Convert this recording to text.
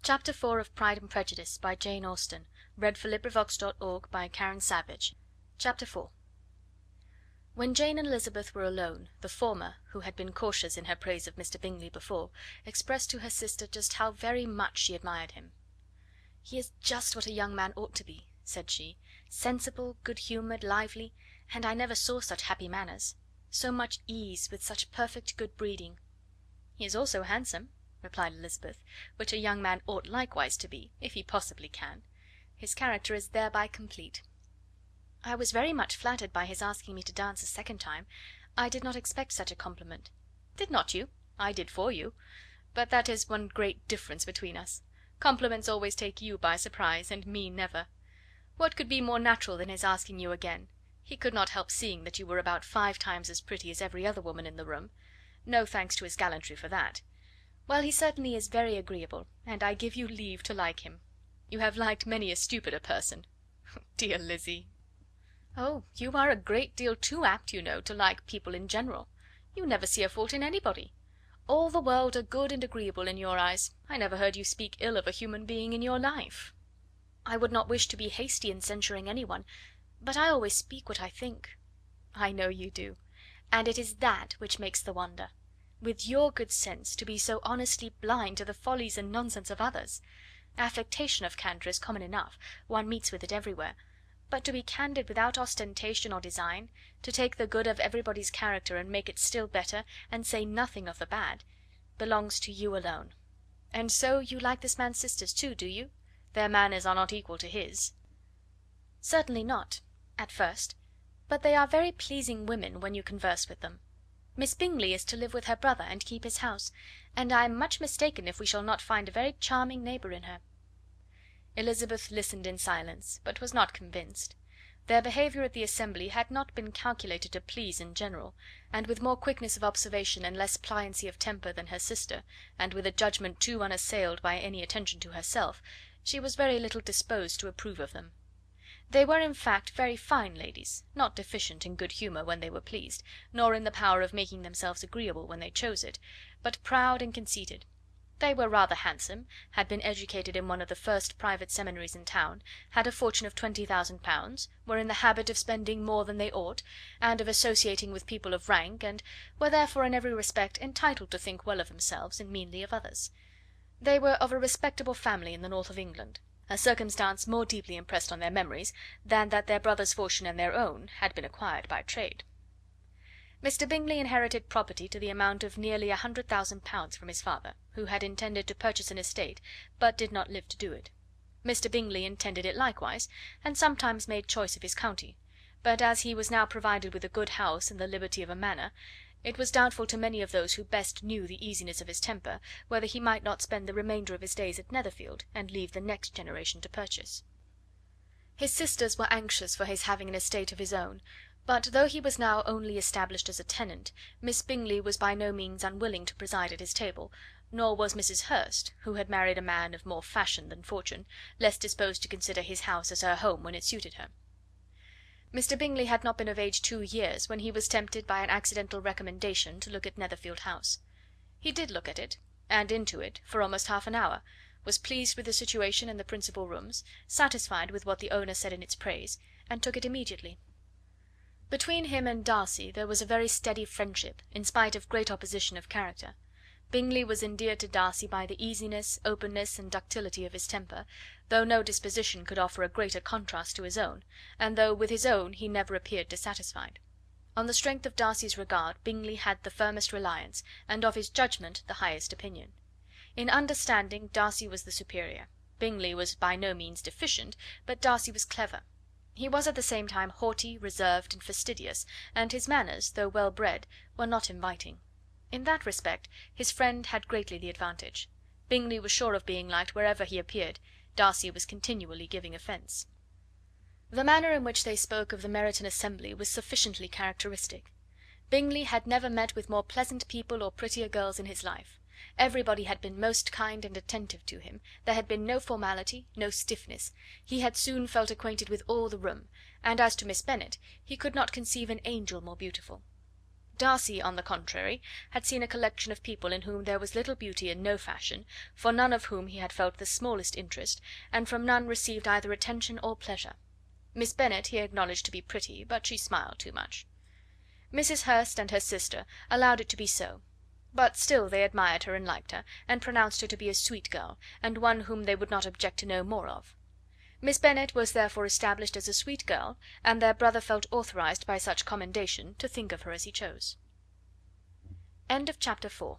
Chapter 4 of Pride and Prejudice, by Jane Austen. Chapter 4. When Jane and Elizabeth were alone, the former, who had been cautious in her praise of Mr. Bingley before, expressed to her sister just how very much she admired him. "He is just what a young man ought to be," said she, "sensible, good humoured, lively, and I never saw such happy manners. So much ease, with such perfect good breeding." "He is also handsome," replied Elizabeth, "which a young man ought likewise to be, if he possibly can. His character is thereby complete." "I was very much flattered by his asking me to dance a second time. I did not expect such a compliment." "Did not you? I did for you. But that is one great difference between us. Compliments always take you by surprise, and me never. What could be more natural than his asking you again? He could not help seeing that you were about 5 times as pretty as every other woman in the room. No thanks to his gallantry for that. Well, he certainly is very agreeable, and I give you leave to like him. You have liked many a stupider person." "Dear Lizzy!" "Oh, you are a great deal too apt, you know, to like people in general. You never see a fault in anybody. All the world are good and agreeable in your eyes. I never heard you speak ill of a human being in your life." "I would not wish to be hasty in censuring any one, but I always speak what I think." "I know you do, and it is that which makes the wonder. With your good sense, to be so honestly blind to the follies and nonsense of others. Affectation of candour is common enough, one meets with it everywhere, but to be candid without ostentation or design, to take the good of everybody's character and make it still better, and say nothing of the bad, belongs to you alone. And so you like this man's sisters too, do you? Their manners are not equal to his." "Certainly not, at first, but they are very pleasing women when you converse with them. Miss Bingley is to live with her brother and keep his house, and I am much mistaken if we shall not find a very charming neighbour in her." Elizabeth listened in silence, but was not convinced. Their behaviour at the assembly had not been calculated to please in general, and with more quickness of observation and less pliancy of temper than her sister, and with a judgment too unassailed by any attention to herself, she was very little disposed to approve of them. They were, in fact, very fine ladies, not deficient in good humour when they were pleased, nor in the power of making themselves agreeable when they chose it, but proud and conceited. They were rather handsome, had been educated in one of the first private seminaries in town, had a fortune of £20,000, were in the habit of spending more than they ought, and of associating with people of rank, and were therefore in every respect entitled to think well of themselves and meanly of others. They were of a respectable family in the north of England, a circumstance more deeply impressed on their memories than that their brother's fortune and their own had been acquired by trade. Mr. Bingley inherited property to the amount of nearly £100,000 from his father, who had intended to purchase an estate, but did not live to do it. Mr. Bingley intended it likewise, and sometimes made choice of his county, but as he was now provided with a good house and the liberty of a manor, it was doubtful to many of those who best knew the easiness of his temper whether he might not spend the remainder of his days at Netherfield, and leave the next generation to purchase. His sisters were anxious for his having an estate of his own, but though he was now only established as a tenant, Miss Bingley was by no means unwilling to preside at his table, nor was Mrs. Hurst, who had married a man of more fashion than fortune, less disposed to consider his house as her home when it suited her. Mr. Bingley had not been of age 2 years when he was tempted by an accidental recommendation to look at Netherfield House. He did look at it, and into it, for almost half an hour, was pleased with the situation and the principal rooms, satisfied with what the owner said in its praise, and took it immediately. Between him and Darcy there was a very steady friendship, in spite of great opposition of character. Bingley was endeared to Darcy by the easiness, openness, and ductility of his temper, though no disposition could offer a greater contrast to his own, and though with his own he never appeared dissatisfied. On the strength of Darcy's regard Bingley had the firmest reliance, and of his judgment the highest opinion. In understanding Darcy was the superior. Bingley was by no means deficient, but Darcy was clever. He was at the same time haughty, reserved, and fastidious, and his manners, though well bred, were not inviting. In that respect his friend had greatly the advantage. Bingley was sure of being liked wherever he appeared. Darcy was continually giving offence. The manner in which they spoke of the Meryton assembly was sufficiently characteristic. Bingley had never met with more pleasant people or prettier girls in his life. Everybody had been most kind and attentive to him, there had been no formality, no stiffness, he had soon felt acquainted with all the room, and as to Miss Bennet, he could not conceive an angel more beautiful. Darcy, on the contrary, had seen a collection of people in whom there was little beauty and no fashion, for none of whom he had felt the smallest interest, and from none received either attention or pleasure. Miss Bennet he acknowledged to be pretty, but she smiled too much. Mrs. Hurst and her sister allowed it to be so, but still they admired her and liked her, and pronounced her to be a sweet girl, and one whom they would not object to know more of. Miss Bennet was therefore established as a sweet girl, and their brother felt authorized by such commendation to think of her as he chose. Chapter 5